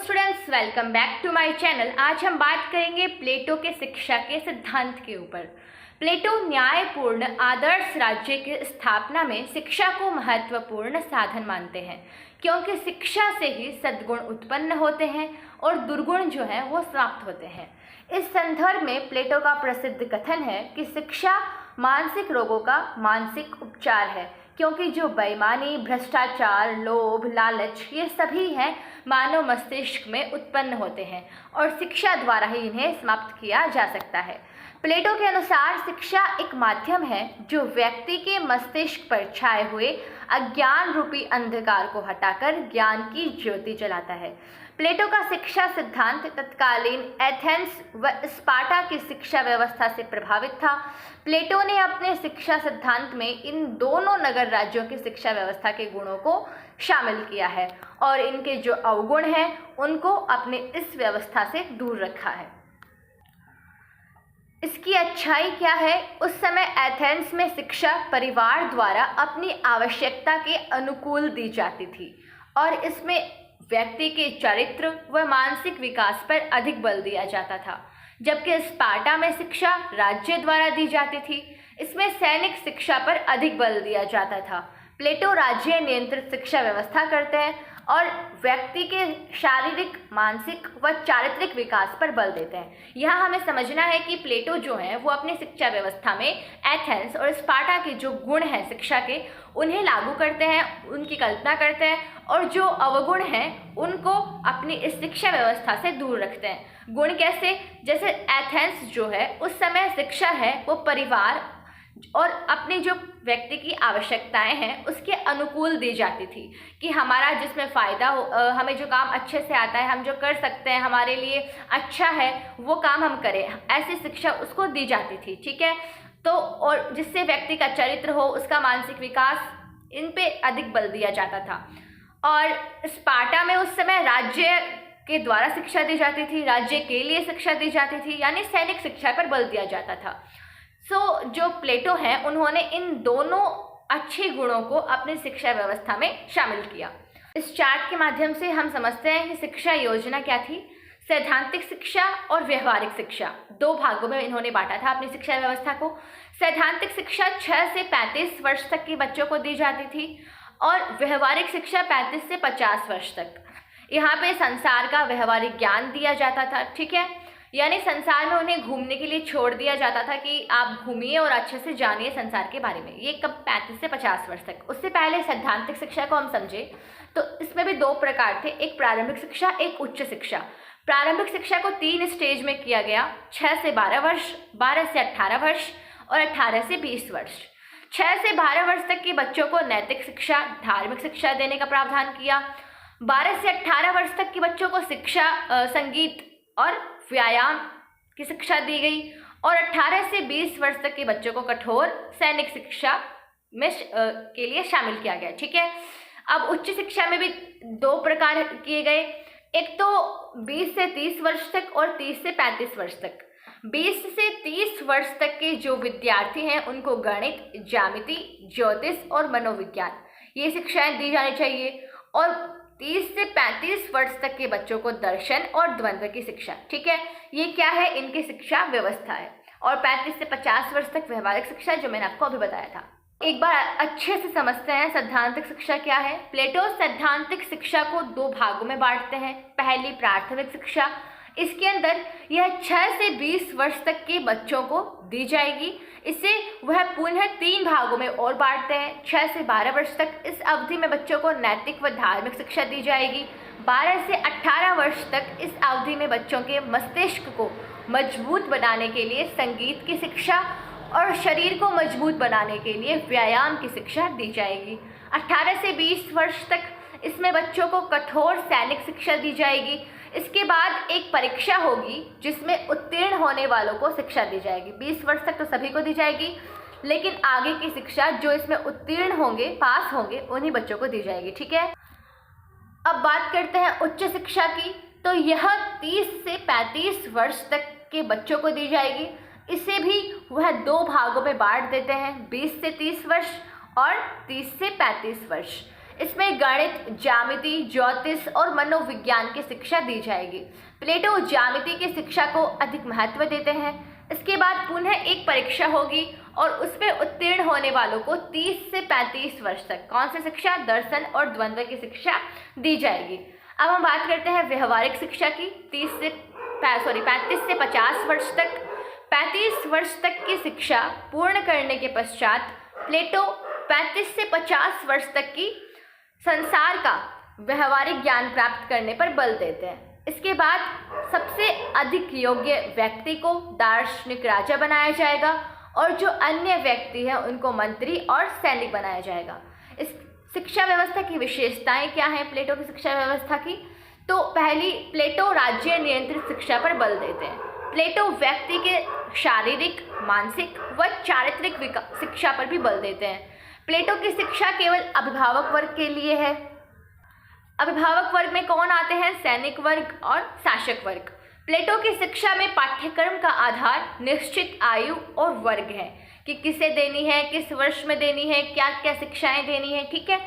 Students, welcome back to my channel. आज हम बात करेंगे प्लेटो के शिक्षा के सिद्धांत के ऊपर। प्लेटो न्यायपूर्ण आदर्श राज्य की स्थापना में शिक्षा को महत्वपूर्ण साधन मानते हैं, क्योंकि शिक्षा से ही सद्गुण उत्पन्न होते हैं और दुर्गुण जो है वो समाप्त होते हैं। इस संदर्भ में प्लेटो का प्रसिद्ध कथन है कि शिक्षा मानसिक रोगों का मानसिक उपचार है, क्योंकि जो बेईमानी, भ्रष्टाचार, लोभ, लालच ये सभी हैं मानव मस्तिष्क में उत्पन्न होते हैं और शिक्षा द्वारा ही इन्हें समाप्त किया जा सकता है। प्लेटो के अनुसार शिक्षा एक माध्यम है जो व्यक्ति के मस्तिष्क पर छाए हुए अज्ञान रूपी अंधकार को हटाकर ज्ञान की ज्योति जलाता है। प्लेटो का शिक्षा सिद्धांत तत्कालीन एथेंस व स्पार्टा की शिक्षा व्यवस्था से प्रभावित था। प्लेटो ने अपने शिक्षा सिद्धांत में इन दोनों नगर राज्यों की शिक्षा व्यवस्था के गुणों को शामिल किया है और इनके जो अवगुण हैं उनको अपने इस व्यवस्था से दूर रखा है। इसकी अच्छाई क्या है? उस समय एथेंस में शिक्षा परिवार द्वारा अपनी आवश्यकता के अनुकूल दी जाती थी और इसमें व्यक्ति के चरित्र व मानसिक विकास पर अधिक बल दिया जाता था, जबकि स्पार्टा में शिक्षा राज्य द्वारा दी जाती थी। इसमें सैनिक शिक्षा पर अधिक बल दिया जाता था। प्लेटो राज्य नियंत्रित शिक्षा व्यवस्था करते हैं और व्यक्ति के शारीरिक, मानसिक व चारित्रिक विकास पर बल देते हैं। यहाँ हमें समझना है कि प्लेटो जो है वो अपनी शिक्षा व्यवस्था में एथेंस और स्पार्टा के जो गुण हैं शिक्षा के, उन्हें लागू करते हैं, उनकी कल्पना करते हैं और जो अवगुण हैं उनको अपनी इस शिक्षा व्यवस्था से दूर रखते हैं। गुण कैसे? जैसे एथेंस जो है उस समय शिक्षा है वो परिवार और अपनी जो व्यक्ति की आवश्यकताएं हैं उसके अनुकूल दी जाती थी कि हमारा जिसमें फ़ायदा हो, हमें जो काम अच्छे से आता है, हम जो कर सकते हैं, हमारे लिए अच्छा है वो काम हम करें, ऐसी शिक्षा उसको दी जाती थी। ठीक है, तो और जिससे व्यक्ति का चरित्र हो, उसका मानसिक विकास, इन पे अधिक बल दिया जाता था। और स्पार्टा में उस समय राज्य के द्वारा शिक्षा दी जाती थी, राज्य के लिए शिक्षा दी जाती थी, यानी सैनिक शिक्षा पर बल दिया जाता था। जो प्लेटो हैं उन्होंने इन दोनों अच्छे गुणों को अपनी शिक्षा व्यवस्था में शामिल किया। इस चार्ट के माध्यम से हम समझते हैं कि शिक्षा योजना क्या थी। सैद्धांतिक शिक्षा और व्यवहारिक शिक्षा, दो भागों में इन्होंने बांटा था अपनी शिक्षा व्यवस्था को। सैद्धांतिक शिक्षा 6 से 35 वर्ष तक के बच्चों को दी जाती थी और व्यवहारिक शिक्षा 35 से 50 वर्ष तक। यहाँ पे संसार का व्यवहारिक ज्ञान दिया जाता था। ठीक है, यानी संसार में उन्हें घूमने के लिए छोड़ दिया जाता था कि आप घूमिए और अच्छे से जानिए संसार के बारे में। ये कब? 35 से 50 वर्ष तक। उससे पहले सैद्धांतिक शिक्षा को हम समझे तो इसमें भी दो प्रकार थे, एक प्रारंभिक शिक्षा, एक उच्च शिक्षा। प्रारंभिक शिक्षा को 3 स्टेज में किया गया, 6 से 12 वर्ष, 12 से 18 वर्ष और 18 से 20 वर्ष। 6 से 12 वर्ष तक के बच्चों को नैतिक शिक्षा, धार्मिक शिक्षा देने का प्रावधान किया। 12 से 18 वर्ष तक के बच्चों को शिक्षा, संगीत और व्यायाम की शिक्षा दी गई और 18 से 20 वर्ष तक के बच्चों को कठोर सैनिक शिक्षा में के लिए शामिल किया गया। ठीक है, अब उच्च शिक्षा में भी दो प्रकार किए गए, एक तो 20 से 30 वर्ष तक और 30 से 35 वर्ष तक। 20 से 30 वर्ष तक के जो विद्यार्थी हैं उनको गणित, ज्यामिति, ज्योतिष और मनोविज्ञान ये शिक्षाएं दी जानी चाहिए और 30 से 35 वर्ष तक के बच्चों को दर्शन और द्वंद्व की शिक्षा। ठीक है, ये क्या है? इनकी शिक्षा व्यवस्था है। और 35 से 50 वर्ष तक व्यवहारिक शिक्षा, जो मैंने आपको अभी बताया था। एक बार अच्छे से समझते हैं सैद्धांतिक शिक्षा क्या है। प्लेटो सैद्धांतिक शिक्षा को दो भागों में बांटते हैं। पहली प्राथमिक शिक्षा, इसके अंदर यह 6 से 20 वर्ष तक के बच्चों को दी जाएगी। इसे वह पुनः 3 भागों में और बांटते हैं। 6 से 12 वर्ष तक इस अवधि में बच्चों को नैतिक व धार्मिक शिक्षा दी जाएगी। 12 से 18 वर्ष तक इस अवधि में बच्चों के मस्तिष्क को मजबूत बनाने के लिए संगीत की शिक्षा और शरीर को मजबूत बनाने के लिए व्यायाम की शिक्षा दी जाएगी। 18 से 20 वर्ष तक इसमें बच्चों को कठोर सैनिक शिक्षा दी जाएगी। इसके बाद एक परीक्षा होगी जिसमें उत्तीर्ण होने वालों को शिक्षा दी जाएगी। 20 वर्ष तक तो सभी को दी जाएगी, लेकिन आगे की शिक्षा जो इसमें उत्तीर्ण होंगे, पास होंगे, उन्हीं बच्चों को दी जाएगी। ठीक है, अब बात करते हैं उच्च शिक्षा की। तो यह 30 से 35 वर्ष तक के बच्चों को दी जाएगी। इसे भी वह दो भागों में बांट देते हैं, 20 से 30 वर्ष और 30 से 35 वर्ष। इसमें गणित, ज्यामिति, ज्योतिष और मनोविज्ञान की शिक्षा दी जाएगी। प्लेटो ज्यामिति की शिक्षा को अधिक महत्व देते हैं। इसके बाद पुनः एक परीक्षा होगी और उसमें उत्तीर्ण होने वालों को 30 से 35 वर्ष तक कौन सी शिक्षा, दर्शन और द्वंद्व की शिक्षा दी जाएगी। अब हम बात करते हैं व्यवहारिक शिक्षा की। 35 से 50 वर्ष तक 35 वर्ष तक की शिक्षा पूर्ण करने के पश्चात प्लेटो 35 से 50 वर्ष तक की संसार का व्यवहारिक ज्ञान प्राप्त करने पर बल देते हैं। इसके बाद सबसे अधिक योग्य व्यक्ति को दार्शनिक राजा बनाया जाएगा और जो अन्य व्यक्ति हैं उनको मंत्री और सैनिक बनाया जाएगा। इस शिक्षा व्यवस्था की विशेषताएं क्या हैं प्लेटो की शिक्षा व्यवस्था की? तो पहली, प्लेटो राज्य नियंत्रित शिक्षा पर बल देते हैं। प्लेटो व्यक्ति के शारीरिक, मानसिक व चारित्रिक शिक्षा पर भी बल देते हैं। प्लेटो की शिक्षा केवल अभिभावक वर्ग के लिए है। अभिभावक वर्ग में कौन आते हैं? सैनिक वर्ग और शासक वर्ग। प्लेटो की शिक्षा में पाठ्यक्रम का आधार निश्चित आयु और वर्ग है कि किसे देनी है, किस वर्ष में देनी है, क्या क्या शिक्षाएं देनी है, ठीक है।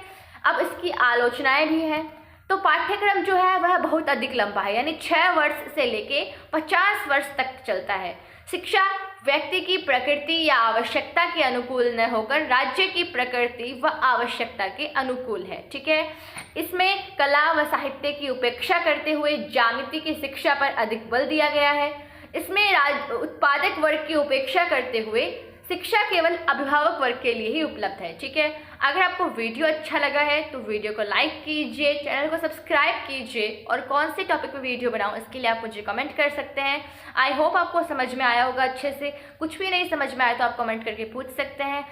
अब इसकी आलोचनाएं भी हैं। तो पाठ्यक्रम जो है वह बहुत अधिक लंबा है, यानी 6 वर्ष से लेके 50 वर्ष तक चलता है। शिक्षा व्यक्ति की प्रकृति या आवश्यकता के अनुकूल न होकर राज्य की प्रकृति व आवश्यकता के अनुकूल है, ठीक है। इसमें कला व साहित्य की उपेक्षा करते हुए ज्यामिति की शिक्षा पर अधिक बल दिया गया है। इसमें उत्पादक वर्ग की उपेक्षा करते हुए शिक्षा केवल अभिभावक वर्ग के लिए ही उपलब्ध है, ठीक है। अगर आपको वीडियो अच्छा लगा है तो वीडियो को लाइक कीजिए, चैनल को सब्सक्राइब कीजिए और कौन से टॉपिक पे वीडियो बनाऊं इसके लिए आप मुझे कमेंट कर सकते हैं। आई होप आपको समझ में आया होगा अच्छे से। कुछ भी नहीं समझ में आया तो आप कमेंट करके पूछ सकते हैं।